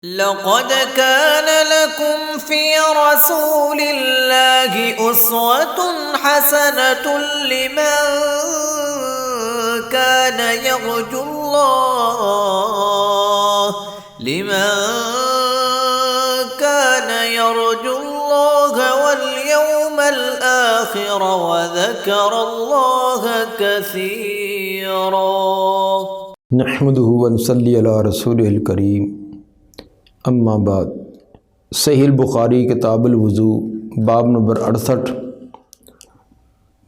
لقد كان لكم في رسول الله أسوة حسنة لمن كان يرجو الله واليوم الآخر وذكر الله كثيرا. نحمده ونصلي على رسوله الكريم. اما بعد. صحیح البخاری کتاب الوضو باب نمبر 68.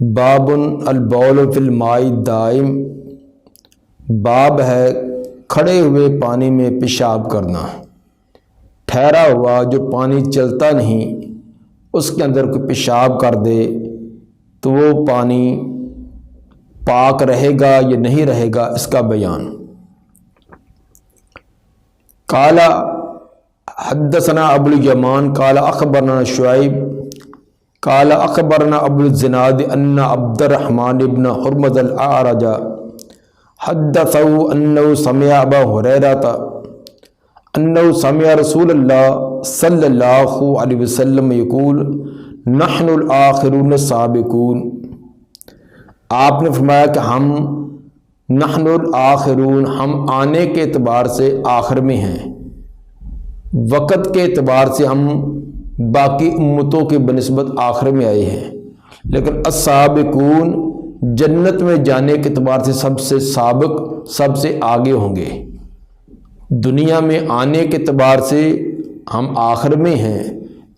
باب البول فی الماء الدائم. باب ہے کھڑے ہوئے پانی میں پیشاب کرنا. ٹھہرا ہوا جو پانی چلتا نہیں اس کے اندر کوئی پیشاب کر دے تو وہ پانی پاک رہے گا یا نہیں رہے گا، اس کا بیان. قال حدثنا ابو الیمان قال اخبرنا شعیب قال اخبرنا ابو الزناد ان عبد الرحمن بن حرمز الاعرج حدثه انه سمع ابا هريرة انه سمع رسول الله صلی اللہ علیہ وسلم یقول نحن الاخرون السابقون. آپ نے فرمایا کہ ہم نحن الاخرون، ہم آنے کے اعتبار سے آخر میں ہیں، وقت کے اعتبار سے ہم باقی امتوں کے بنسبت آخر میں آئے ہیں، لیکن السابقون جنت میں جانے کے اعتبار سے سب سے سابق، سب سے آگے ہوں گے. دنیا میں آنے کے اعتبار سے ہم آخر میں ہیں،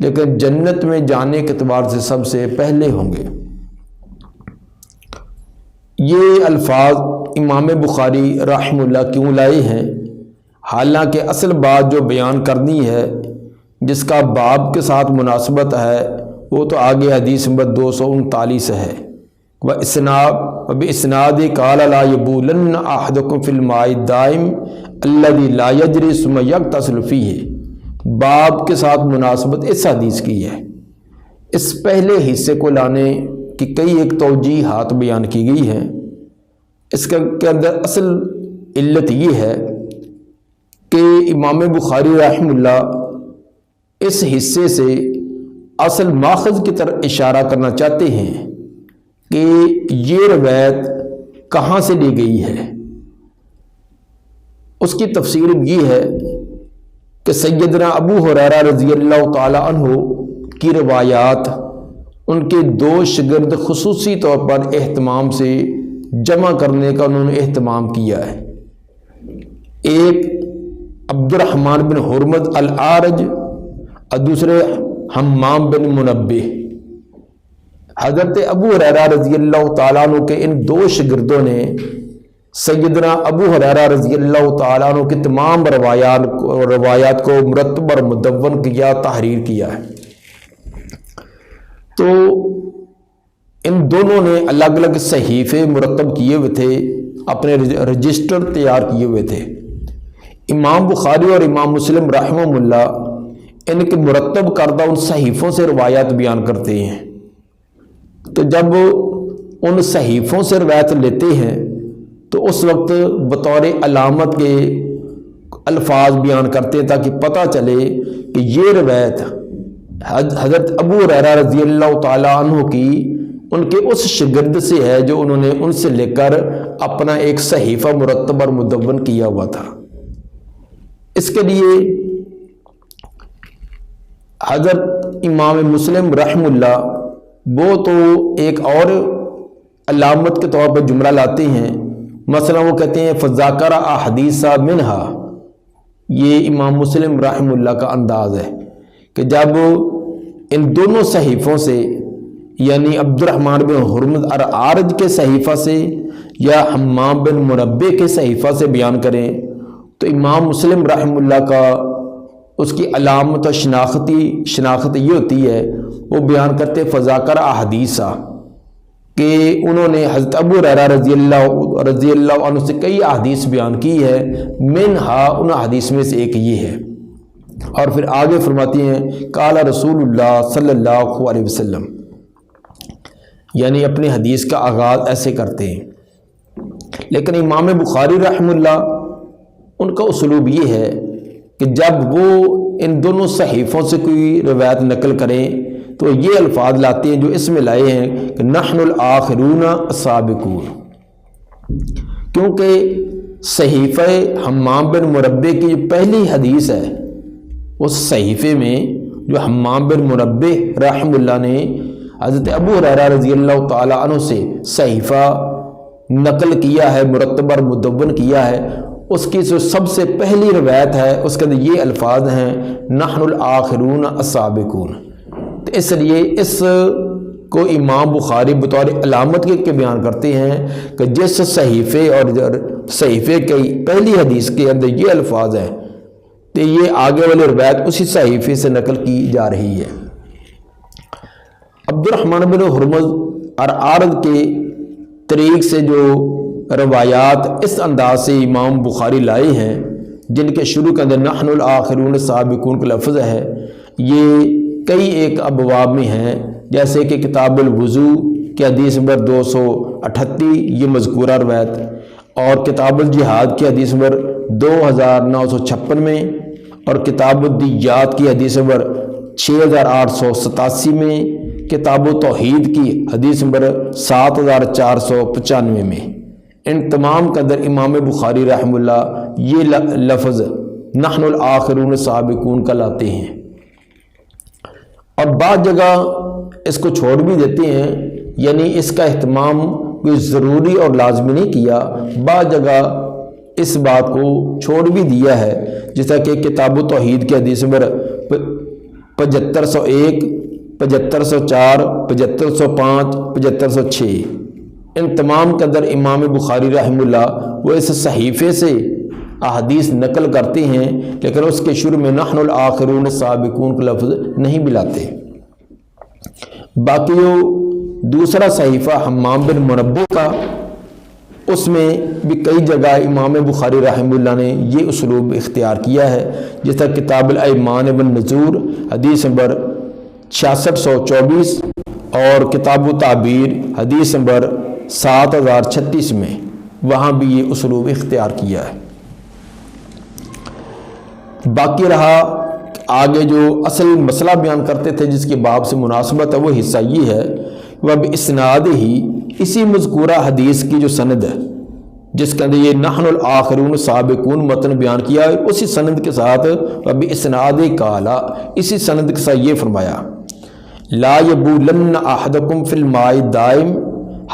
لیکن جنت میں جانے کے اعتبار سے سب سے پہلے ہوں گے. یہ الفاظ امام بخاری رحمہ اللہ کیوں لائے ہیں؟ حالانکہ اصل بات جو بیان کرنی ہے، جس کا باب کے ساتھ مناسبت ہے، وہ تو آگے حدیث نمبر 239 ہے. وَبِإِسْنَادِ قَالَ لَا يَبُولَنَّ أَحَدُكُمْ فِي الْمَاءِ الدَّائِمِ الَّذِي لَا يَجْرِي ثُمَّ يَغْتَسِلُ فِيهِ. باب کے ساتھ مناسبت اس حدیث کی ہے. اس پہلے حصے کو لانے کی کئی ایک توجیحات بیان کی گئی ہیں. اس کے اندر اصل علت یہ ہے کہ امام بخاری رحمہ اللہ اس حصے سے اصل ماخذ کی طرف اشارہ کرنا چاہتے ہیں کہ یہ روایت کہاں سے لی گئی ہے. اس کی تفسیر یہ ہے کہ سیدنا ابو ہریرہ رضی اللہ تعالی عنہ کی روایات ان کے دو شاگرد خصوصی طور پر اہتمام سے جمع کرنے کا انہوں نے اہتمام کیا ہے. ایک عبد الرحمن بن حرمز الاعرج اور دوسرے حمام بن منبہ. حضرت ابو ہریرہ رضی اللہ تعالیٰ عنہ کے ان دو شاگردوں نے سیدنا ابو ہریرہ رضی اللہ تعالیٰ عنہ کی تمام روایات کو مرتب اور مدون کیا، تحریر کیا ہے. تو ان دونوں نے الگ الگ صحیفے مرتب کیے ہوئے تھے، اپنے رجسٹر تیار کیے ہوئے تھے. امام بخاری اور امام مسلم رحمہ اللہ ان کے مرتب کردہ ان صحیفوں سے روایات بیان کرتے ہیں. تو جب ان صحیفوں سے روایت لیتے ہیں تو اس وقت بطور علامت کے الفاظ بیان کرتے ہیں تاکہ پتہ چلے کہ یہ روایت حضرت ابو ہریرہ رضی اللہ تعالیٰ عنہ کی ان کے اس شاگرد سے ہے جو انہوں نے ان سے لے کر اپنا ایک صحیفہ مرتب اور مدون کیا ہوا تھا. اس کے لیے حضرت امام مسلم رحمہ اللہ وہ تو ایک اور علامت کے طور پر جملہ لاتے ہیں. مثلا وہ کہتے ہیں فذاکر احادیث منہا. یہ امام مسلم رحمہ اللہ کا انداز ہے کہ جب ان دونوں صحیفوں سے، یعنی عبد الرحمن بن حرمز الاعرج کے صحیفہ سے یا حمام بن منبہ کے صحیفہ سے بیان کریں تو امام مسلم رحمہ اللہ کا اس کی علامت و شناخت یہ ہوتی ہے، وہ بیان کرتے فذاکر احادیثہ کہ انہوں نے حضرت ابو ہریرہ رضی اللہ عنہ سے کئی احادیث بیان کی ہے، منہا ان احادیث میں سے ایک یہ ہے. اور پھر آگے فرماتی ہیں قال رسول اللہ صلی اللہ علیہ وسلم، یعنی اپنی حدیث کا آغاز ایسے کرتے ہیں. لیکن امام بخاری رحمہ اللہ ان کا اسلوب یہ ہے کہ جب وہ ان دونوں صحیفوں سے کوئی روایت نقل کریں تو یہ الفاظ لاتے ہیں جو اس میں لائے ہیں کہ نحن الآخرون السابقون، کیونکہ صحیفہ حمام بن مربع کی جو پہلی حدیث ہے اس صحیفے میں جو حمام بن مربع رحمہ اللہ نے حضرت ابو ہریرہ رضی اللہ تعالیٰ عنہ سے صحیفہ نقل کیا ہے، مرتب اور مدون کیا ہے، اس کی جو سب سے پہلی روایت ہے اس کے اندر یہ الفاظ ہیں نحن الآخرون السابقون۔ تو اس لیے اس کو امام بخاری بطور علامت کے بیان کرتے ہیں کہ جس صحیفے اور صحیفے کی پہلی حدیث کے اندر یہ الفاظ ہیں تو یہ آگے والی روایت اسی صحیفے سے نقل کی جا رہی ہے۔ عبد الرحمن بن ہرمز اور عارض کے طریق سے جو روایات اس انداز سے امام بخاری لائے ہیں جن کے شروع کے اندر نحن الآخرون السابقون کا لفظ ہے، یہ کئی ایک ابواب میں ہیں، جیسے کہ کتاب الوضو کی حدیث نمبر 238 یہ مذکورہ روایت، اور کتاب الجہاد کی حدیث نمبر 2956 میں، اور کتاب الدیات کی حدیث نمبر 6887 میں، کتاب توحید کی حدیث نمبر 7495 میں۔ ان تمام کے اندر امام بخاری رحمہ اللہ یہ لفظ نحن الآخرون السابقون کا لاتے ہیں، اور بعض جگہ اس کو چھوڑ بھی دیتے ہیں، یعنی اس کا اہتمام کوئی ضروری اور لازمی نہیں کیا، بعض جگہ اس بات کو چھوڑ بھی دیا ہے، جیسا کہ کتاب توحید کی حدیث نمبر 7501 7504 7505 7506 ان تمام کے اندر امام بخاری رحمہ اللہ وہ اس صحیفے سے احادیث نقل کرتے ہیں، لیکن اس کے شروع میں نحن الآخرون السابقون کا لفظ نہیں ملاتے۔ باقی جو دوسرا صحیفہ حمام بن مربع کا، اس میں بھی کئی جگہ امام بخاری رحمہ اللہ نے یہ اسلوب اختیار کیا ہے، جیسا کتاب الایمان بن نزور حدیث نمبر 6624 اور کتاب التعبیر حدیث نمبر 7036 میں، وہاں بھی یہ اسلوب اختیار کیا ہے۔ باقی رہا آگے جو اصل مسئلہ بیان کرتے تھے جس کی باب سے مناسبت ہے، وہ حصہ یہ ہے وہ بِإِسْنَادِ ہی اسی مذکورہ حدیث کی جو سند ہے جس کے اندر یہ نحن الآخرون السابقون متن بیان کیا ہے، اسی سند کے ساتھ وَبِإِسْنَادِ قَالَ اسی سند کے ساتھ یہ فرمایا لا یبولن احدکم فی الماء الدائم،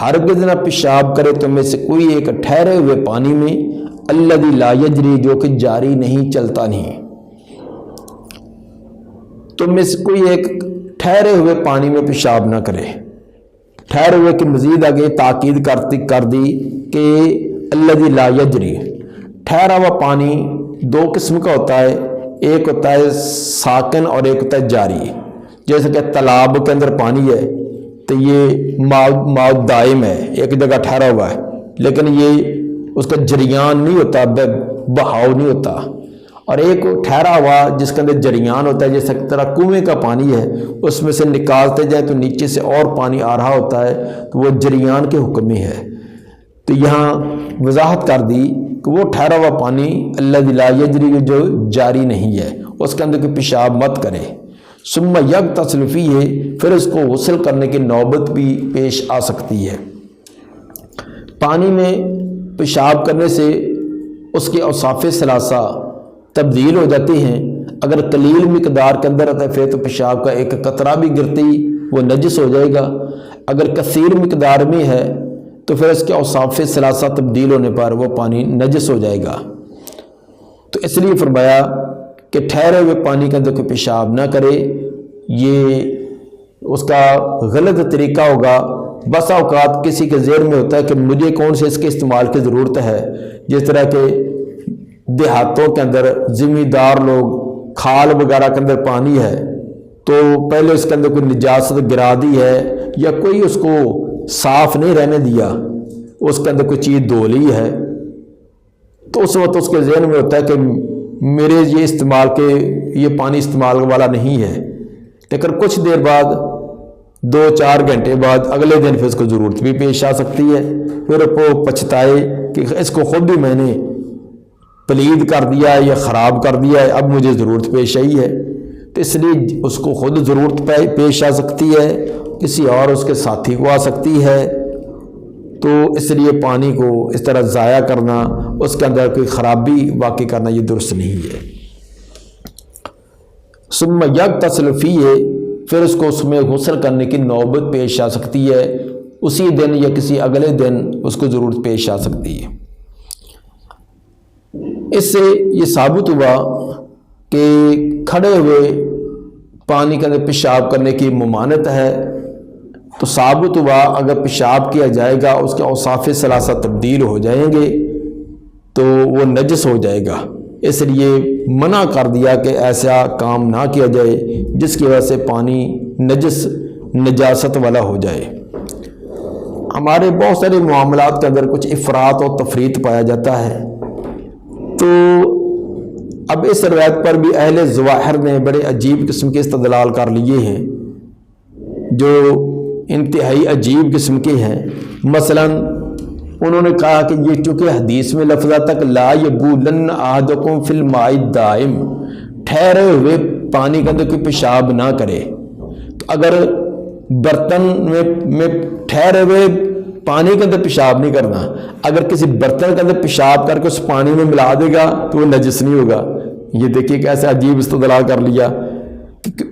ہرگز نہ پیشاب کرے تم میں سے کوئی ایک ٹھہرے ہوئے پانی میں الذی لا یجری جو کہ جاری نہیں چلتا نہیں، تم میں سے کوئی ایک ٹھہرے ہوئے پانی میں پیشاب نہ کرے۔ ٹھہرے ہوئے کی مزید آگے تاکید کر دی کہ الذی لا یجری، ٹھہرا ہوا پانی دو قسم کا ہوتا ہے، ایک ہوتا ہے ساکن اور ایک ہوتا ہے جاری۔ جیسے کہ تالاب کے اندر پانی ہے تو یہ ماء دائم ہے، ایک جگہ ٹھہرا ہوا ہے، لیکن یہ اس کا جریان نہیں ہوتا، بہاؤ نہیں ہوتا، اور ایک ٹھہرا ہوا جس کے اندر جریان ہوتا ہے، جیسے طرح کنویں کا پانی ہے، اس میں سے نکالتے جائیں تو نیچے سے اور پانی آ رہا ہوتا ہے، تو وہ جریان کے حکم میں ہے۔ تو یہاں وضاحت کر دی کہ وہ ٹھہرا ہوا پانی الذی لا یجری جو جاری نہیں ہے، اس کے اندر کوئی پیشاب مت کرے۔ ثم یغتسل فیہ، پھر اس کو غسل کرنے کی نوبت بھی پیش آ سکتی ہے۔ پانی میں پیشاب کرنے سے اس کے اوصاف ثلاثہ تبدیل ہو جاتے ہیں، اگر قلیل مقدار کے اندر رہتا ہے پھر تو پیشاب کا ایک قطرہ بھی گرتے ہی وہ نجس ہو جائے گا، اگر کثیر مقدار میں ہے تو پھر اس کے اوصاف ثلاثہ تبدیل ہونے پر وہ پانی نجس ہو جائے گا۔ تو اس لیے فرمایا کہ ٹھہرے ہوئے پانی کے اندر کوئی پیشاب نہ کرے، یہ اس کا غلط طریقہ ہوگا۔ بسا اوقات کسی کے ذہن میں ہوتا ہے کہ مجھے کون سے اس کے استعمال کی ضرورت ہے، جس طرح کہ دیہاتوں کے اندر ذمہ دار لوگ کھال وغیرہ کے اندر پانی ہے تو پہلے اس کے اندر کوئی نجاست گرا دی ہے یا کوئی اس کو صاف نہیں رہنے دیا، اس کے اندر کوئی چیز دھو لی ہے، تو اس وقت اس کے ذہن میں ہوتا ہے کہ میرے یہ استعمال کے یہ پانی استعمال والا نہیں ہے، لیکن کچھ دیر بعد 2-4 گھنٹے بعد اگلے دن پھر اس کو ضرورت بھی پیش آ سکتی ہے، پھر وہ پچھتائے کہ اس کو خود بھی میں نے پلید کر دیا ہے یا خراب کر دیا ہے، اب مجھے ضرورت پیش آئی ہے، تو اس لیے اس کو خود ضرورت پیش آ سکتی ہے، کسی اور اس کے ساتھی کو آ سکتی ہے، تو اس لیے پانی کو اس طرح ضائع کرنا، اس کے اندر کوئی خرابی واقع کرنا، یہ درست نہیں ہے۔ ثم یغتسل فیہ، پھر اس کو اس میں غسل کرنے کی نوبت پیش آ سکتی ہے، اسی دن یا کسی اگلے دن اس کو ضرورت پیش آ سکتی ہے۔ اس سے یہ ثابت ہوا کہ کھڑے ہوئے پانی کے اندر پیشاب کرنے کی ممانعت ہے، تو ثابت ہوا اگر پیشاب کیا جائے گا اس کے اوصاف ثلاثہ تبدیل ہو جائیں گے تو وہ نجس ہو جائے گا، اس لیے منع کر دیا کہ ایسا کام نہ کیا جائے جس کی وجہ سے پانی نجاست والا ہو جائے۔ ہمارے بہت سارے معاملات کے اندر کچھ افراط اور تفریط پایا جاتا ہے، تو اب اس روایت پر بھی اہل ظواہر نے بڑے عجیب قسم کے استدلال کر لیے ہیں جو انتہائی عجیب قسم کے ہیں۔ مثلا انہوں نے کہا کہ یہ چونکہ حدیث میں لفظ تک لا یبولن احدکم فی الماء الدائم، ٹھہرے ہوئے پانی کے اندر کوئی پیشاب نہ کرے، تو اگر برتن میں ٹھہرے ہوئے پانی کے اندر پیشاب نہیں کرنا، اگر کسی برتن کے اندر پیشاب کر کے اس پانی میں ملا دے گا تو وہ نجس نہیں ہوگا۔ یہ دیکھیے کیسے عجیب استدلال کر لیا۔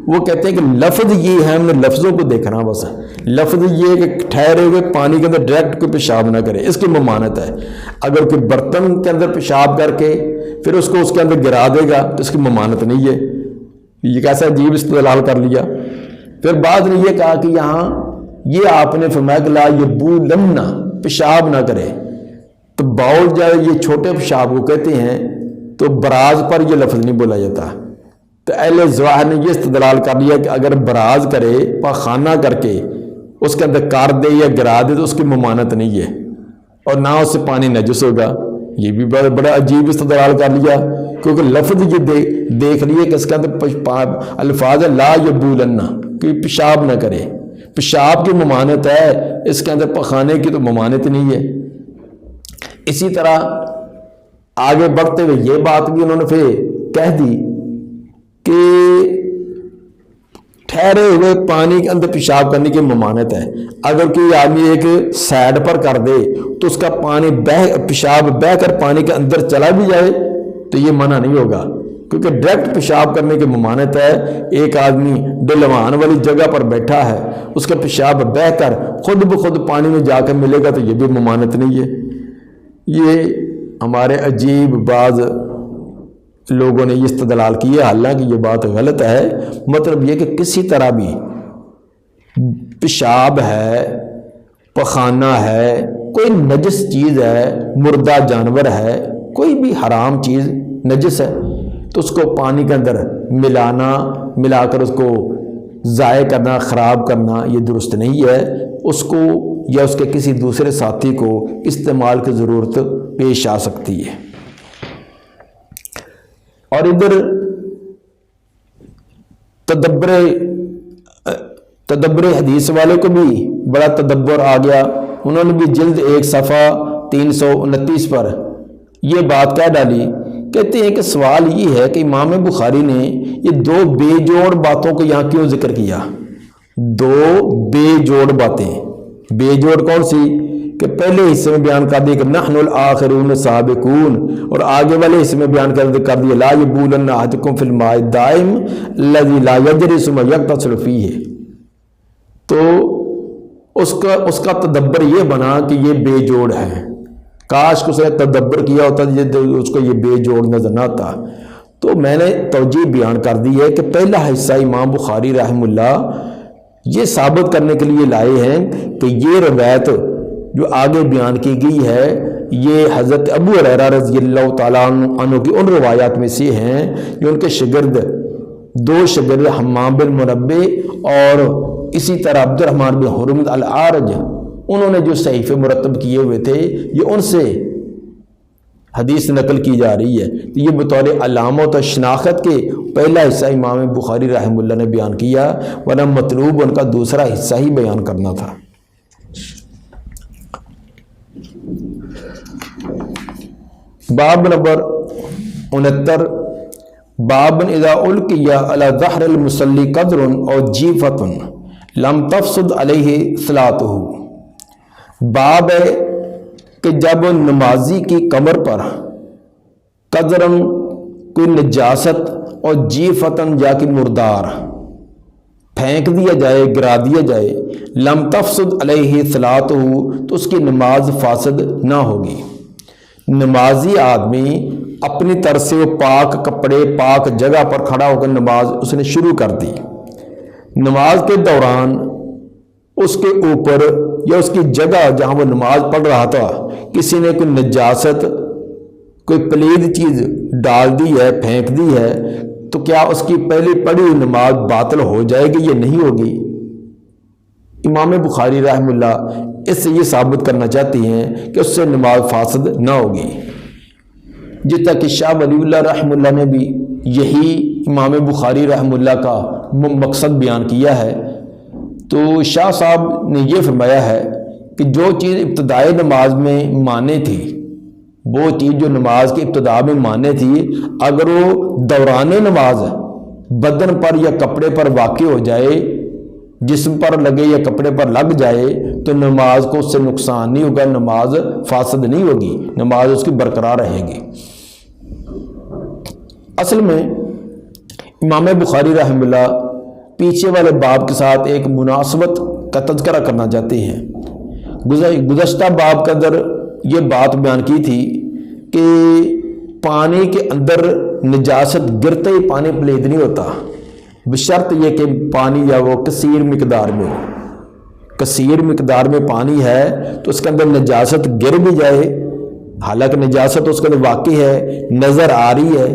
وہ کہتے ہیں کہ لفظ یہ ہے، ہم نے لفظوں کو دیکھنا، بس لفظ یہ کہ ٹھہرے ہوئے پانی کے اندر ڈائریکٹ کوئی پیشاب نہ کرے، اس کی ممانعت ہے۔ اگر کوئی برتن کے اندر پیشاب کر کے پھر اس کو اس کے اندر گرا دے گا تو اس کی ممانعت نہیں ہے۔ یہ کیسا عجیب استدلال کر لیا۔ پھر بعد نے یہ کہا کہ یہاں یہ آپ نے فرمایا کہ لا یبولن، پیشاب نہ کرے، تو باؤل جائے یہ چھوٹے پیشاب کو کہتے ہیں، تو براز پر یہ لفظ نہیں بولا جاتا۔ تو اہل ظواہر نے یہ استدلال کر لیا کہ اگر براز کرے، پاخانہ کر کے اس کے اندر کار دے یا گرا دے تو اس کی ممانعت نہیں ہے، اور نہ اس سے پانی نجس ہوگا۔ یہ بھی بڑا عجیب استدلال کر لیا، کیونکہ لفظ یہ دیکھ لیے کہ اس کے اندر الفاظ لا یبولن، کہ پیشاب نہ کرے، پیشاب کی ممانعت ہے، اس کے اندر پخانے کی تو ممانعت نہیں ہے۔ اسی طرح آگے بڑھتے ہوئے یہ بات بھی انہوں نے پھر کہہ دی کہ ٹھہرے ہوئے پانی کے اندر پیشاب کرنے کی ممانعت ہے۔ اگر کوئی آدمی ایک سائڈ پر کر دے تو اس کا پانی پیشاب بہہ کر پانی کے اندر چلا بھی جائے تو یہ منع نہیں ہوگا، کیونکہ ڈائریکٹ پیشاب کرنے کی ممانعت ہے۔ ایک آدمی ڈلوان والی جگہ پر بیٹھا ہے، اس کا پیشاب بہہ کر خود بخود پانی میں جا کر ملے گا تو یہ بھی ممانعت نہیں ہے۔ یہ ہمارے عجیب بعض لوگوں نے یہ استدلال کیا، حالانکہ یہ بات غلط ہے۔ مطلب یہ کہ کسی طرح بھی پیشاب ہے، پخانہ ہے، کوئی نجس چیز ہے، مردہ جانور ہے، کوئی بھی حرام چیز نجس ہے، تو اس کو پانی کے اندر ملا کر اس کو ضائع کرنا، خراب کرنا یہ درست نہیں ہے۔ اس کو یا اس کے کسی دوسرے ساتھی کو استعمال کی ضرورت پیش آ سکتی ہے۔ اور ادھر تدبر حدیث والے کو بھی بڑا تدبر آ گیا، انہوں نے بھی جلد 1 صفحہ 329 پر یہ بات کہہ ڈالی، کہتے ہیں کہ سوال یہ ہے کہ امام بخاری نے یہ 2 بے جوڑ باتوں کو یہاں کیوں ذکر کیا؟ 2 بے جوڑ باتیں، بے جوڑ کون سی؟ کہ پہلے حصے میں بیان کر دیا کہ نحن الاخرون سابقون، اور آگے والے حصے میں بیان کر دیا لا یبولن احدکم فی الماء الدائم الذی لا یجری ثم یغتسل فیہ۔ تو اس کا تدبر یہ بنا کہ یہ بے جوڑ ہے، کاش کو اس نے تدبر کیا ہوتا اس کو یہ بے جوڑ نظر نہ آتا۔ تو میں نے توجیہ بیان کر دی ہے کہ پہلا حصہ امام بخاری رحمہ اللہ یہ ثابت کرنے کے لیے لائے ہیں کہ یہ روایت جو آگے بیان کی گئی ہے یہ حضرت ابو ہریرہ رضی اللہ تعالیٰ عنہ کی ان روایات میں سے ہیں جو ان کے شاگرد 2 شاگرد حمام بن منبع اور اسی طرح عبد الرحمن بن حرمز الاعرج، انہوں نے جو صحیفے مرتب کیے ہوئے تھے یہ ان سے حدیث نقل کی جا رہی ہے۔ تو یہ بطور علامت و شناخت کے پہلا حصہ امام بخاری رحمہ اللہ نے بیان کیا، ورنہ مطلوب ان کا دوسرا حصہ ہی بیان کرنا تھا۔ باب نمبر 69 بابن اذا القی علی ظہر المصلی قدر او جیفۃ لم تفسد علیہ صلاتہ، باب ہے کہ جب نمازی کی کمر پر قدرن کوئی نجاست اور جیفتن یا کہ مردار پھینک دیا جائے، گرا دیا جائے، لم تفسد علیہ صلاتہ تو اس کی نماز فاسد نہ ہوگی۔ نمازی آدمی اپنی طرف سے وہ پاک کپڑے پاک جگہ پر کھڑا ہو کر نماز اس نے شروع کر دی، نماز کے دوران اس کے اوپر یا اس کی جگہ جہاں وہ نماز پڑھ رہا تھا کسی نے کوئی نجاست کوئی پلید چیز ڈال دی ہے، پھینک دی ہے، تو کیا اس کی پہلی پڑھی ہوئی نماز باطل ہو جائے گی یا نہیں ہوگی؟ امام بخاری رحمہ اللہ اس سے یہ ثابت کرنا چاہتی ہیں کہ اس سے نماز فاسد نہ ہوگی، جس طرح کہ شاہ ولی اللہ رحمہ اللہ نے بھی یہی امام بخاری رحمہ اللہ کا مقصد بیان کیا ہے۔ تو شاہ صاحب نے یہ فرمایا ہے کہ جو چیز ابتدائی نماز میں مانے تھی، وہ چیز جو نماز کی ابتدا میں مانے تھی، اگر وہ دوران نماز بدن پر یا کپڑے پر واقع ہو جائے، جسم پر لگے یا کپڑے پر لگ جائے، تو نماز کو اس سے نقصان نہیں ہوگا، نماز فاسد نہیں ہوگی، نماز اس کی برقرار رہے گی۔ اصل میں امام بخاری رحمہ اللہ پیچھے والے باب کے ساتھ ایک مناسبت کا تذکرہ کرنا چاہتے ہیں۔ گزشتہ باب کے اندر یہ بات بیان کی تھی کہ پانی کے اندر نجاست گرتے ہی پانی پلید نہیں ہوتا، بشرط یہ کہ پانی یا وہ کثیر مقدار میں ہو۔ کثیر مقدار میں پانی ہے تو اس کے اندر نجاست گر بھی جائے، حالانکہ نجاست اس کے اندر واقع ہے، نظر آ رہی ہے،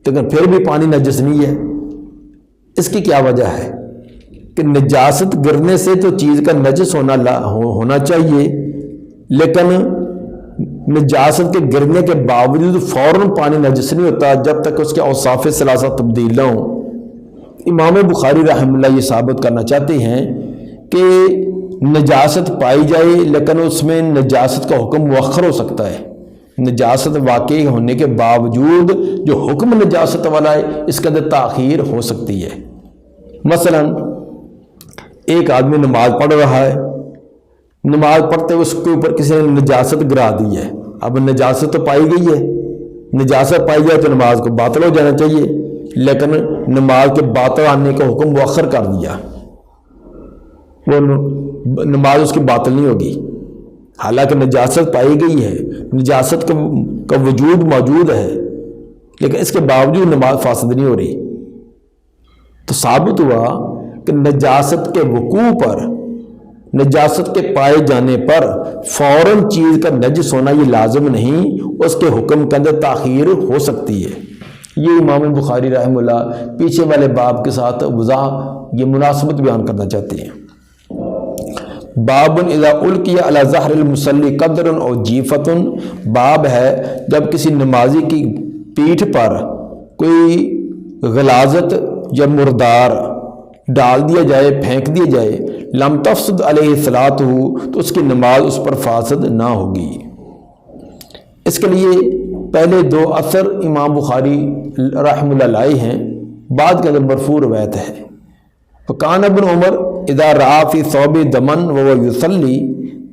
لیکن پھر بھی پانی نجس نہیں ہے۔ اس کی کیا وجہ ہے کہ نجاست گرنے سے تو چیز کا نجس ہونا چاہیے، لیکن نجاست کے گرنے کے باوجود فوراً پانی نجس نہیں ہوتا جب تک اس کے اوصاف ثلاثہ تبدیل نہ ہوں۔ امام بخاری رحمہ اللہ یہ ثابت کرنا چاہتے ہیں کہ نجاست پائی جائے لیکن اس میں نجاست کا حکم مؤخر ہو سکتا ہے، نجاست واقع ہونے کے باوجود جو حکم نجاست والا ہے اس کے اندر تاخیر ہو سکتی ہے۔ مثلا ایک آدمی نماز پڑھ رہا ہے، نماز پڑھتے اس کے اوپر کسی نے نجاست گرا دی ہے، اب نجاست تو پائی گئی ہے، نجاست پائی جائے تو نماز کو باطل ہو جانا چاہیے، لیکن نماز کے باطل آنے کا حکم مؤخر کر دیا، وہ نماز اس کی باطل نہیں ہوگی، حالانکہ نجاست پائی گئی ہے، نجاست کا وجود موجود ہے، لیکن اس کے باوجود نماز فاسد نہیں ہو رہی۔ تو ثابت ہوا کہ نجاست کے وقوع پر، نجاست کے پائے جانے پر فوراً چیز کا نجس ہونا یہ لازم نہیں، اس کے حکم کے اندر تاخیر ہو سکتی ہے۔ یہ امام بخاری رحمہ اللہ پیچھے والے باب کے ساتھ وضاح یہ مناسبت بیان کرنا چاہتے ہیں۔ باب اذا القی علی ظہر المصلی قدر او جیفۃ، باب ہے جب کسی نمازی کی پیٹھ پر کوئی غلاظت یا مردار ڈال دیا جائے، پھینک دیا جائے، لم تفسد علیہ صلاتہ تو اس کی نماز اس پر فاسد نہ ہوگی۔ اس کے لیے پہلے دو اثر امام بخاری رحمہ اللہ لائے ہیں، بعد کے اندر مرفوع روایت ہے۔ فکان ابن عمر اذا رأى في ثوب دما وهو يصلي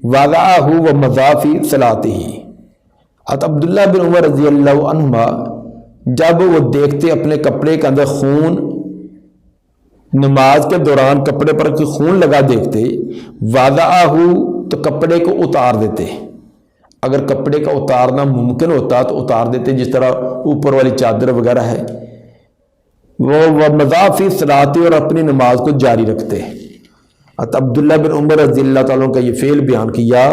وضعه ومضى في صلاته۔ عبداللہ بن عمر رضی اللہ عنہما جب وہ دیکھتے اپنے کپڑے کے اندر خون، نماز کے دوران کپڑے پر کوئی خون لگا دیکھتے، وضعه تو کپڑے کو اتار دیتے، اگر کپڑے کا اتارنا ممکن ہوتا تو اتار دیتے، جس طرح اوپر والی چادر وغیرہ ہے، وہ مضى في صلاته اور اپنی نماز کو جاری رکھتے۔ عبداللہ بن عمر رضی اللہ تعالیٰ کا یہ فعل بیان کیا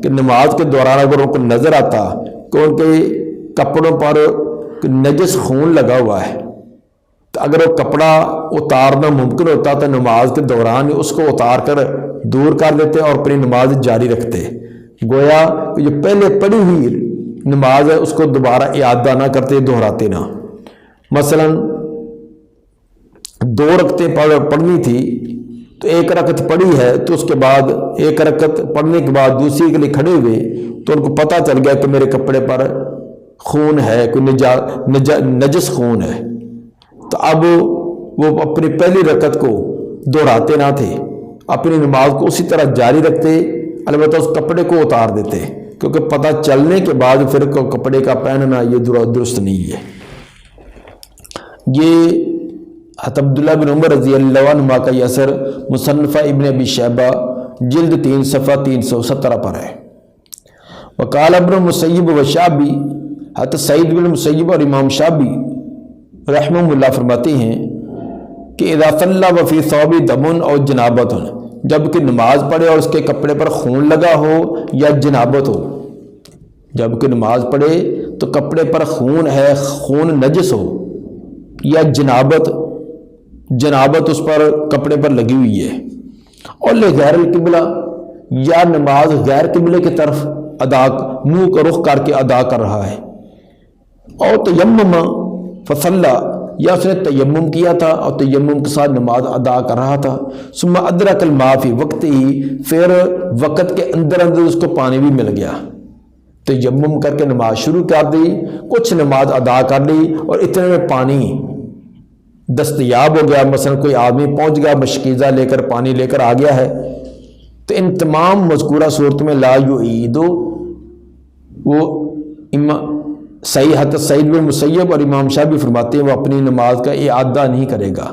کہ نماز کے دوران اگر ان کو نظر آتا کہ ان کے کپڑوں پر نجس خون لگا ہوا ہے، تو اگر وہ کپڑا اتارنا ممکن ہوتا تو نماز کے دوران اس کو اتار کر دور کر دیتے اور اپنی نماز جاری رکھتے، گویا کہ جو پہلے پڑھی ہوئی نماز ہے اس کو دوبارہ اعادہ نہ کرتے، دہراتے نہ۔ مثلا 2 رکعتیں پڑھنی تھی تو 1 رکعت پڑھی ہے تو اس کے بعد 1 رکعت پڑھنے کے بعد دوسری کے لیے کھڑے ہوئے تو ان کو پتہ چل گیا کہ میرے کپڑے پر خون ہے، کوئی نجس خون ہے، تو اب وہ اپنی پہلی رکعت کو دہراتے نہ تھے، اپنی نماز کو اسی طرح جاری رکھتے، البتہ اس کپڑے کو اتار دیتے، کیونکہ پتہ چلنے کے بعد پھر کپڑے کا پہننا یہ درست نہیں ہے۔ یہ حضرت عبداللہ بن عمر رضی اللہ عنہ کا یہ اثر مصنف ابن ابی شیبہ جلد 3 صفحہ 317 پر ہے۔ وقال ابن مسیب و شعبی، حضرت سعید بن مسیب اور امام شعبی رحمہ اللہ فرماتے ہیں کہ اذا صلی وفی ثوب دم او جنابت، جب کہ نماز پڑھے اور اس کے کپڑے پر خون لگا ہو یا جنابت ہو، جب کہ نماز پڑھے تو کپڑے پر خون ہے، خون نجس ہو، یا جنابت اس پر کپڑے پر لگی ہوئی ہے، اور لغیر القبلہ، یا نماز غیر قبلے کی طرف منہ کا رخ کر کے ادا کر رہا ہے، اور تیمم فصلی، یا اس نے تیمم کیا تھا اور تیمم کے ساتھ نماز ادا کر رہا تھا، ثم ادرک الماء فی وقت ہی، پھر وقت کے اندر اس کو پانی بھی مل گیا، تیمم کر کے نماز شروع کر دی، کچھ نماز ادا کر لی اور اتنے میں پانی دستیاب ہو گیا، مثلا کوئی آدمی پہنچ گیا مشکیزہ لے کر، پانی لے کر آ گیا ہے، تو ان تمام مذکورہ صورت میں لا یعید، وہ حضرت سعید بن مسیب اور امام شافعی فرماتے ہیں وہ اپنی نماز کا اعادہ نہیں کرے گا،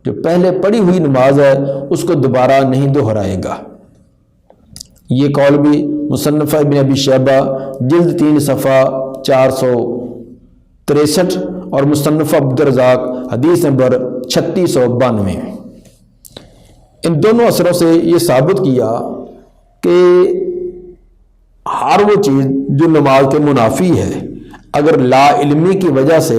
جو پہلے پڑھی ہوئی نماز ہے اس کو دوبارہ نہیں دہرائے گا۔ یہ قول بھی مصنف ابن ابی شیبہ جلد 3 صفحہ 463 اور مصنف عبدالرزاق حدیث نمبر 3692۔ ان دونوں اثروں سے یہ ثابت کیا کہ ہر وہ چیز جو نماز کے منافی ہے، اگر لا علمی کی وجہ سے،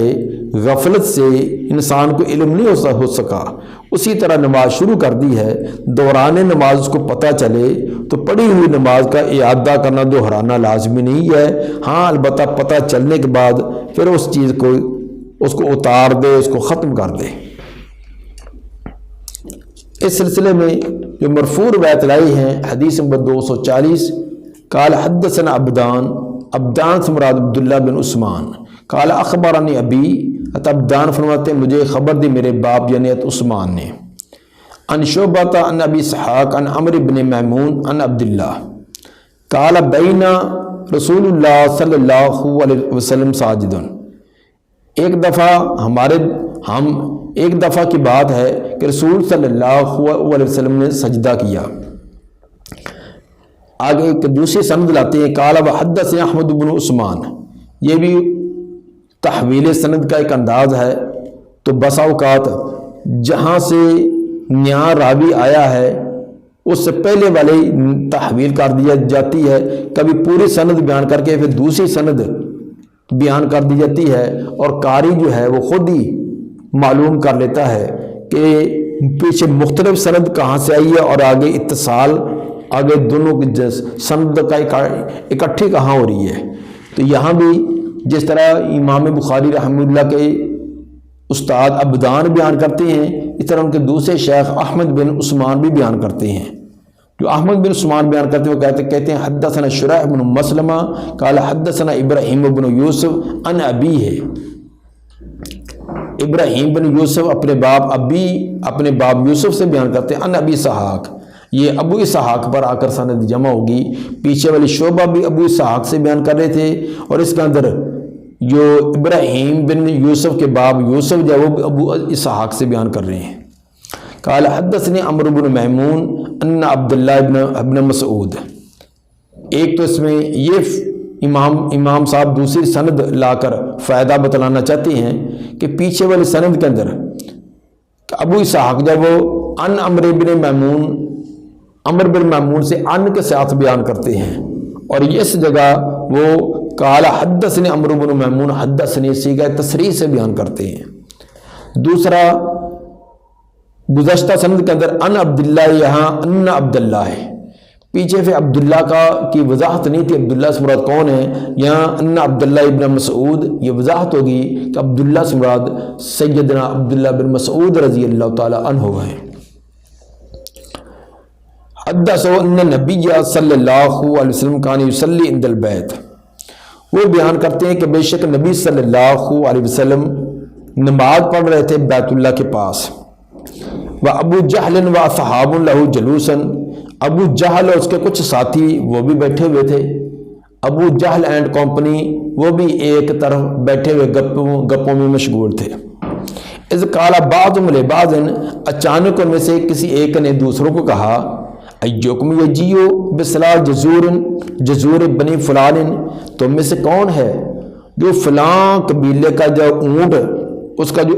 غفلت سے انسان کو علم نہیں ہو سکا، اسی طرح نماز شروع کر دی ہے، دوران نماز اس کو پتہ چلے تو پڑھی ہوئی نماز کا اعادہ کرنا، دہرانا لازمی نہیں ہے، ہاں البتہ پتہ چلنے کے بعد پھر اس چیز کو اتار دے، اس کو ختم کر دے۔ اس سلسلے میں جو مرفوع روایت لائی ہیں، حدیث نمبر 240، قال حدثنا عبدان سے مراد عبداللہ بن عثمان، قال اخبرنی ابی، عبدان فرماتے ہیں مجھے خبر دی میرے باپ یعنی عثمان نے، عن شعبہ عن ابی اسحاق عن عمرو بن میمون عن عبداللہ قال بین رسول اللہ صلی اللہ علیہ وسلم ساجد، ایک دفعہ کی بات ہے کہ رسول صلی اللہ علیہ وسلم نے سجدہ کیا۔ آگے ایک دوسری سند لاتے ہیں، قال وحدثنا احمد بن عثمان، یہ بھی تحویل سند کا ایک انداز ہے، تو بسا اوقات جہاں سے نیا راوی آیا ہے اس سے پہلے والی تحویل کر دی جاتی ہے، کبھی پوری سند بیان کر کے پھر دوسری سند بیان کر دی جاتی ہے، اور قاری جو ہے وہ خود ہی معلوم کر لیتا ہے کہ پیچھے مختلف سند کہاں سے آئی ہے اور آگے اتصال، آگے دونوں کی سند کا اکٹھی کہاں ہو رہی ہے۔ تو یہاں بھی جس طرح امام بخاری رحمہ اللہ کے استاد عبدان بیان کرتے ہیں، اس طرح ان کے دوسرے شیخ احمد بن عثمان بھی بیان کرتے ہیں۔ جو احمد بن عثمان بیان کرتے ہیں وہ کہتے ہیں حدثنا شریح بن مسلمہ قال حدثنا ابراہیم بن یوسف عن ابی ہے، ابراہیم بن یوسف اپنے باپ یوسف سے بیان کرتے ہیں، عن ابی اسحاق، یہ ابو اسحاق پر آ کر سند جمع ہوگی، پیچھے والی شعبہ بھی ابو اسحاق سے بیان کر رہے تھے، اور اس کے اندر جو ابراہیم بن یوسف کے باپ یوسف جو وہ ابو اسحاق سے بیان کر رہے ہیں۔ قال حدثني عمرو بن میمون ان عبداللہ ابن مسعود، ایک تو اس میں یہ امام صاحب دوسری سند لا کر فائدہ بتلانا چاہتے ہیں کہ پیچھے والی سند کے اندر ابو اسحاق جب وہ ان عمرو بن میمون سے ان کے ساتھ بیان کرتے ہیں، اور اس جگہ وہ قال حدثني عمرو بن میمون حدثني صیغہ تصریح سے بیان کرتے ہیں۔ دوسرا گزشتہ سند کے اندر ان عبداللہ، یہاں ان عبداللہ ہے، پیچھے پھر عبداللہ کی وضاحت نہیں تھی، عبداللہ سے مراد کون ہے، یہاں ان عبداللہ ابن مسعود یہ وضاحت ہوگی کہ عبداللہ سے مراد سیدنا عبداللہ بن مسعود رضی اللہ تعالی عنہ ہے۔ حدثوا ان النبی صلی اللہ علیہ وسلم کان یصلی عند البیت، وہ بیان کرتے ہیں کہ بے شک نبی صلی اللہ علیہ وسلم نماز پڑھ رہے تھے بیت اللہ کے پاس، وہ ابو جہل و اصحاب لہ جلوسن، ابو جہل اور اس کے کچھ ساتھی وہ بھی بیٹھے ہوئے تھے، ابو جہل اینڈ کمپنی وہ بھی ایک طرف بیٹھے ہوئے گپوں میں مشغول تھے۔ اذ قال بعضهم لبعض، اچانک ان میں سے کسی ایک نے دوسروں کو کہا، ایکم یجیء بصلاح جزور بنی فلان، تم میں سے کون ہے جو فلاں قبیلے کا جو اونٹ اس کا جو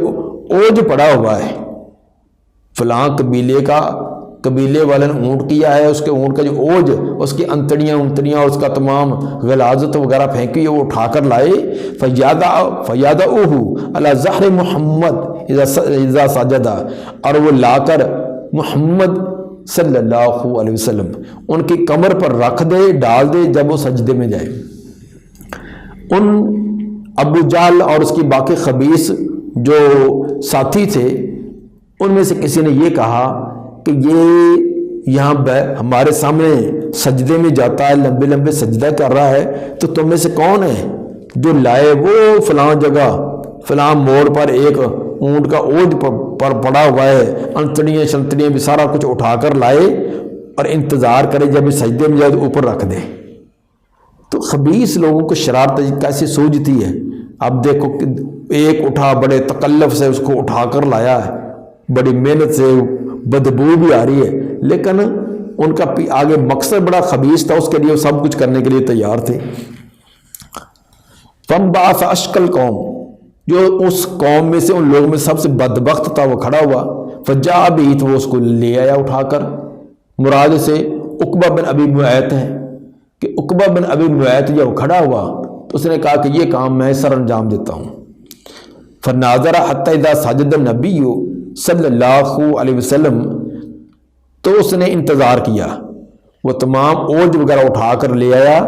اوج پڑا ہوا ہے، فلاں قبیلے والے نے اونٹ کیا ہے، اس کے اونٹ کا جو اوج، اس کی انتڑیاں اور اس کا تمام غلاظت وغیرہ پھینکی ہے وہ اٹھا کر لائے، فیادعوہ علی ظہر محمد اذا سجدہ، اور وہ لا کر محمد صلی اللہ علیہ وسلم ان کی کمر پر رکھ دے، ڈال دے جب وہ سجدے میں جائے۔ ان ابو جہل اور اس کی باقی خبیث جو ساتھی تھے ان میں سے کسی نے یہ کہا کہ یہ یہاں ہمارے سامنے سجدے میں جاتا ہے، لمبے لمبے سجدہ کر رہا ہے، تو تم میں سے کون ہے جو لائے وہ فلاں جگہ فلاں موڑ پر ایک اونٹ کا اوج پر پڑا ہوا ہے، انتڑیاں شنتڑیاں بھی سارا کچھ اٹھا کر لائے اور انتظار کرے جب سجدے میں جائے تو اوپر رکھ دے۔ تو خبیث لوگوں کو شرارت کیسے سوجتی ہے، اب دیکھو ایک اٹھا بڑے تکلف سے اس کو اٹھا کر لایا ہے، بڑی محنت سے، بدبو بھی آ رہی ہے، لیکن ان کا آگے مقصد بڑا خبیث تھا، اس کے لیے سب کچھ کرنے کے لیے تیار تھے۔ فَانْبَعَثَ أَشْقَى الْقَوْمِ، جو اس قوم میں سے ان لوگوں میں سب سے بدبخت تھا وہ کھڑا ہوا، فَجَاءَ بِهِ، تو وہ اس کو لے آیا اٹھا کر۔ مراد سے عقبہ بن ابی معیط ہے کہ عقبہ بن ابی معیط جب کھڑا ہوا تو اس نے کہا کہ یہ کام میں سر انجام دیتا ہوں۔ فَنَاظَرَ حَتَّى إِذَا سَجَدَ النَّبِيُّ صلی اللہ علیہ وسلم، تو اس نے انتظار کیا، وہ تمام اوج وغیرہ اٹھا کر لے آیا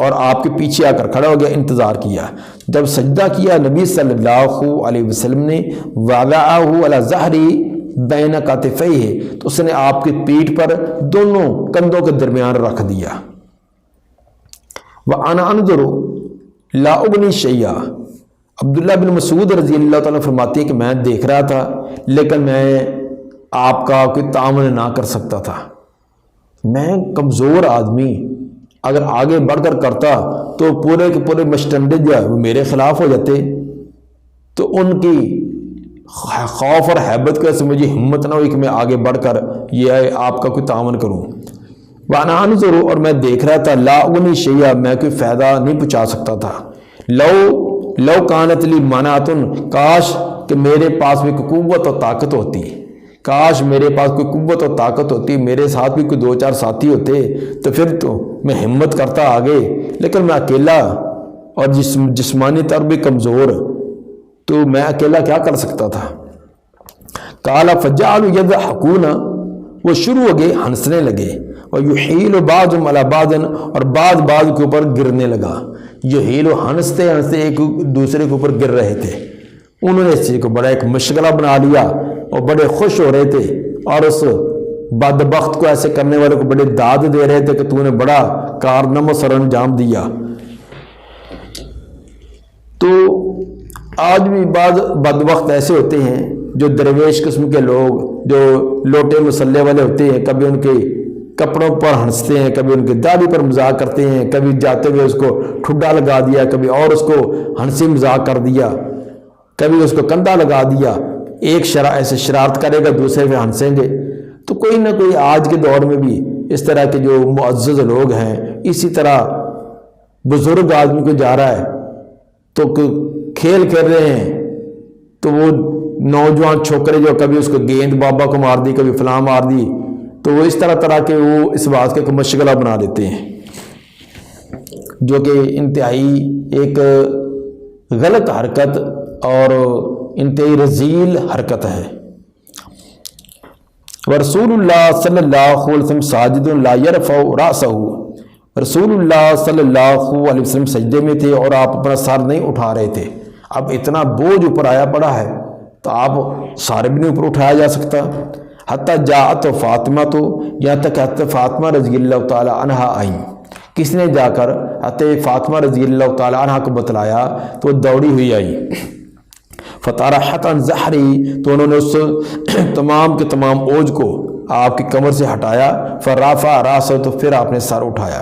اور آپ کے پیچھے آ کر کھڑا ہو گیا، انتظار کیا۔ جب سجدہ کیا نبی صلی اللہ علیہ وسلم نے، وَضَعَهُ عَلَى ظَهْرِهِ بَيْنَ كَتِفَيْهِ، تو اس نے آپ کی پیٹھ پر دونوں کندھوں کے درمیان رکھ دیا۔ وَأَنَا أَنظُرُ لَا أُغْنِي شَيْئًا، عبداللہ بن مسعود رضی اللہ تعالیٰ فرماتے ہیں کہ میں دیکھ رہا تھا لیکن میں آپ کا کوئی تعاون نہ کر سکتا تھا، میں کمزور آدمی، اگر آگے بڑھ کر کرتا تو پورے کے پورے مشتنڈے جو ہے وہ میرے خلاف ہو جاتے، تو ان کی خوف اور حیبت کی وجہ سے مجھے ہمت نہ ہوئی کہ میں آگے بڑھ کر یہ آپ کا کوئی تعاون کروں۔ وَأَنَا أَنظُرُ، اور میں دیکھ رہا تھا، لا أُغْنِي شَيْئًا، میں کوئی فائدہ نہیں پہنچا سکتا تھا۔ لو کانت لی مناتن، کاش کہ میرے میں کوئی قوت اور طاقت ہوتی، کاش میرے پاس کوئی قوت اور طاقت ہوتی، میرے ساتھ بھی کوئی دو چار ساتھی ہوتے تو پھر تو میں ہمت کرتا آگے، لیکن میں اکیلا اور جسمانی طور بھی کمزور، تو میں اکیلا کیا کر سکتا تھا۔ قال فجعلوا يضحكون، وہ شروع ہو گئے ہنسنے لگے، اور یحیل بعضهم علی بعض، اور بعض کے اوپر گرنے لگا، یحیل، ہنستے ہنستے ایک دوسرے کے اوپر گر رہے تھے۔ انہوں نے اس چیز کو بڑا ایک مشغلہ بنا لیا اور بڑے خوش ہو رہے تھے، اور اس بدبخت کو ایسے کرنے والے کو بڑے داد دے رہے تھے کہ تو نے بڑا کارنامہ سر انجام دیا۔ تو آج بھی بعض بدبخت ایسے ہوتے ہیں جو درویش قسم کے لوگ جو لوٹے مسلے والے ہوتے ہیں، کبھی ان کے کپڑوں پر ہنستے ہیں، کبھی ان کی داڑھی پر مذاق کرتے ہیں، کبھی جاتے ہوئے اس کو ٹھڈا لگا دیا، کبھی اور اس کو ہنسی مذاق کر دیا، کبھی اس کو کندھا لگا دیا، ایک ایسے شرارت کرے گا دوسرے پہ ہنسیں گے۔ تو کوئی نہ کوئی آج کے دور میں بھی اس طرح کے جو معزز لوگ ہیں، اسی طرح بزرگ آدمی کو جا رہا ہے تو کھیل کر رہے ہیں، تو وہ نوجوان چھوکرے جو کبھی اس کو گیند بابا کو مار دی، کبھی فلاں مار دی، تو وہ اس طرح کے وہ اس بات کا مشغلہ بنا دیتے ہیں، جو کہ انتہائی ایک غلط حرکت اور انتہائی رذیل حرکت ہے۔ ورسول اللہ صلی اللہ علیہ وسلم ساجد لا یرفع راسہ، رسول اللہ صلی اللہ علیہ وسلم سجدے میں تھے اور آپ اپنا سر نہیں اٹھا رہے تھے۔ اب اتنا بوجھ اوپر آیا پڑا ہے تو آپ سارے بھی نہیں اوپر اٹھایا جا سکتا۔ حتیٰ جاءت فاطمہ، تو یہاں تک حضرت فاطمہ رضی اللہ تعالی عنہا آئیں، کس نے جا کر حضرت فاطمہ رضی اللہ تعالیٰ عنہ کو بتلایا تو وہ دوڑی ہوئی آئی، فطرحت عن ظہری، تو انہوں نے اس تمام کے تمام اوج کو آپ کی کمر سے ہٹایا، فرافع راسہ، تو پھر آپ نے سر اٹھایا،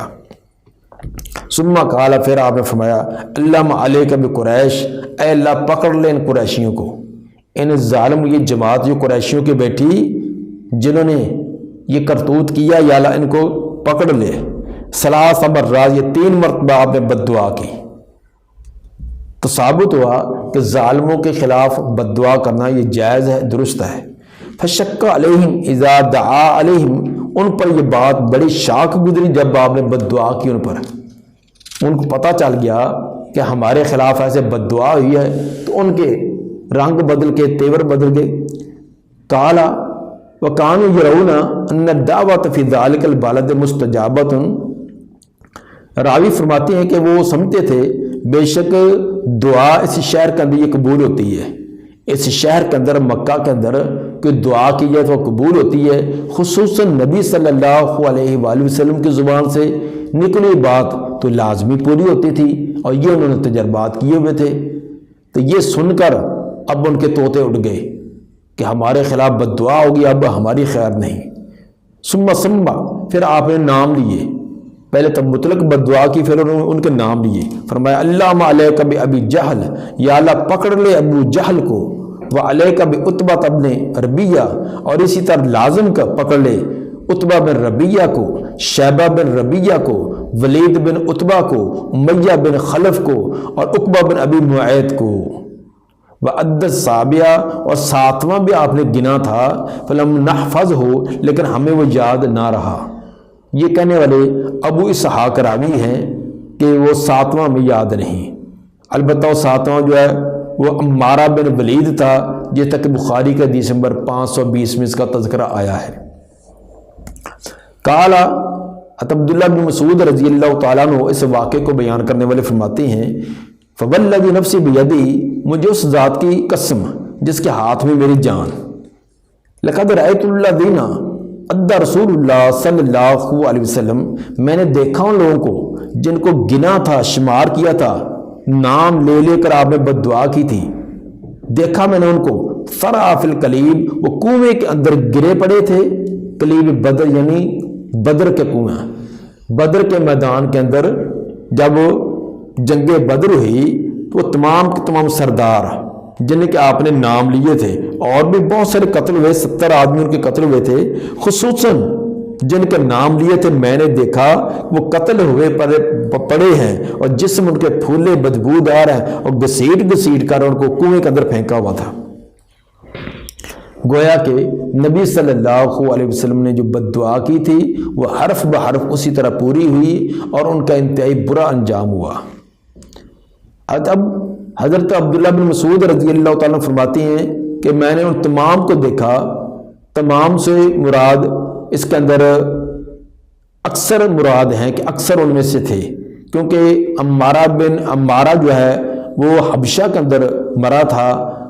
ثم قال، پھر آپ نے فرمایا اللہم علیک بقریش، اے اللہ پکڑ لے ان قریشیوں کو، ان ظالم، یہ جماعت جو قریشیوں کے بیٹھی جنہوں نے یہ کرتوت کیا، یا اللہ ان کو پکڑ لے۔ ثلاث مرات، یہ 3 مرتبہ آپ نے بد دعا کی، تو ثابت ہوا کہ ظالموں کے خلاف بد دعا کرنا یہ جائز ہے، درست ہے۔ فشق علیہم اذا دعا علیہم، ان پر یہ بات بڑی شاک گزری جب آپ نے بد دعا کی ان پر، ان کو پتہ چل گیا کہ ہمارے خلاف ایسے بد دعا ہوئی ہے، تو ان کے رنگ بدل کے، تیور بدل گئے۔ قال وکانوا یرون ان الدعوۃ فی ذلک البلد مستجابۃ، راوی فرماتے ہیں کہ وہ سمجھتے تھے بے شک دعا اس شہر کے اندر یہ قبول ہوتی ہے، اس شہر کے اندر مکہ کے اندر کوئی دعا کی جائے تو قبول ہوتی ہے، خصوصاً نبی صلی اللہ علیہ وآلہ وسلم کی زبان سے نکلی بات تو لازمی پوری ہوتی تھی، اور یہ انہوں نے تجربات کیے ہوئے تھے۔ تو یہ سن کر اب ان کے طوطے اڑ گئے کہ ہمارے خلاف بد دعا ہوگی، اب ہماری خیر نہیں۔ ثم پھر آپ نے نام لیے، پہلے تو مطلق بد دعا کی، پھر انہوں نے ان کے نام لیے، فرمایا اللہم علیک بابی جہل، یا اللہ پکڑ لے ابو جہل کو، وعلیک بعتبہ ابن ربیہ، اور اسی طرح لازم کا پکڑ لے عتبہ بن ربیہ کو، شیبہ بن ربیہ کو، ولید بن عتبہ کو، امیہ بن خلف کو، اور عقبہ بن ابی معیط کو۔ وعد السابعہ، اور 7واں بھی آپ نے گنا تھا، فلم نحفظ ہو، لیکن ہمیں وہ یاد نہ رہا۔ یہ کہنے والے ابو اسحاق راوی ہیں کہ وہ 7واں میں یاد نہیں، البتہ وہ 7واں جو ہے وہ عمارہ بن ولید تھا، جس تک بخاری کا حدیث نمبر 520 میں اس کا تذکرہ آیا ہے۔ قال عبداللہ بن مسعود رضی اللہ تعالیٰ عنہ اس واقعے کو بیان کرنے والے فرماتے ہیں فوالذی نفسی بیدی، مجھے اس ذات کی قسم جس کے ہاتھ میں میری جان، لقد رأیت الذین ادى رسول اللہ صلی اللہ علیہ وسلم، میں نے دیکھا ان لوگوں کو جن کو گنا تھا، شمار کیا تھا، نام لے لے کر آپ نے بد دعا کی تھی، دیکھا میں نے ان کو، فرع فی القلیب، وہ کنویں کے اندر گرے پڑے تھے، قلیب بدر یعنی بدر کے کنواں، بدر کے میدان کے اندر جب جنگ بدر ہوئی تو وہ تمام کے تمام سردار جن کے آپ نے نام لیے تھے، اور بھی بہت سارے قتل ہوئے، 70 آدمی ان کے قتل ہوئے تھے، خصوصاً جن کے نام لیے تھے میں نے دیکھا وہ قتل ہوئے پڑے ہیں، اور جسم ان کے پھولے بدبودار ہیں، اور گھسیٹ گھسیٹ کر ان کو کنویں کے اندر پھینکا ہوا تھا۔ گویا کہ نبی صلی اللہ علیہ وسلم نے جو بد دعا کی تھی وہ حرف بحرف اسی طرح پوری ہوئی، اور ان کا انتہائی برا انجام ہوا۔ اب حضرت عبداللہ بن مسعود رضی اللہ تعالیٰ فرماتے ہیں کہ میں نے ان تمام کو دیکھا، تمام سے مراد اس کے اندر اکثر مراد ہیں کہ اکثر ان میں سے تھے، کیونکہ عمارہ جو ہے وہ حبشہ کے اندر مرا تھا،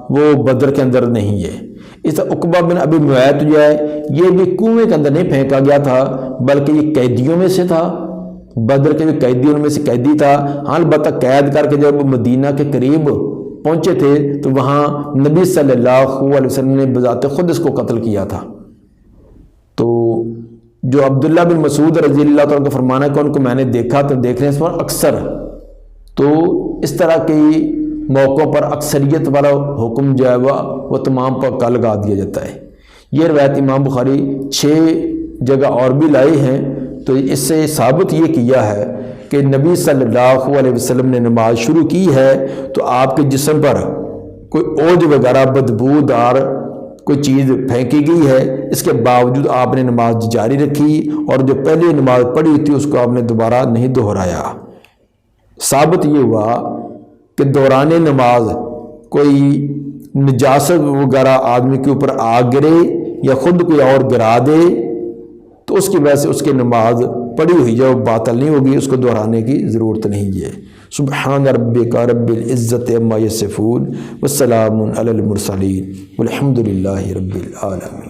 وہ بدر کے اندر نہیں ہے۔ اس طرح عقبہ بن ابی معیط جو ہے یہ بھی کنویں کے اندر نہیں پھینکا گیا تھا، بلکہ یہ قیدیوں میں سے تھا، بدر کے جو قیدی ان میں سے قیدی تھا۔ ہاں البتہ قید کر کے جب مدینہ کے قریب پہنچے تھے تو وہاں نبی صلی اللہ علیہ وسلم نے بذات خود اس کو قتل کیا تھا۔ تو جو عبداللہ بن مسعود رضی اللہ تعالیٰ کا فرمانا ہے کہ ان کو میں نے دیکھا، تو دیکھنے سے اکثر، تو اس طرح کی موقعوں پر اکثریت والا حکم جو ہے وہ تمام پر کا لگا دیا جاتا ہے۔ یہ روایت امام بخاری 6 جگہ اور بھی لائے ہیں، تو اس سے ثابت یہ کیا ہے کہ نبی صلی اللہ علیہ وسلم نے نماز شروع کی ہے تو آپ کے جسم پر کوئی اوج وغیرہ بدبودار کوئی چیز پھینکی گئی ہے، اس کے باوجود آپ نے نماز جاری رکھی، اور جو پہلی نماز پڑھی تھی اس کو آپ نے دوبارہ نہیں دہرایا۔ ثابت یہ ہوا کہ دوران نماز کوئی نجاست وغیرہ آدمی کے اوپر آ گرے یا خود کوئی اور گرا دے تو اس کی وجہ سے اس کی نماز پڑھی ہوئی جو باطل نہیں ہوگی، اس کو دہرانے کی ضرورت نہیں ہے۔ سبحان ربک رب العزت عما یصفون والسلام علی المرسلین والحمد للہ رب العالمین۔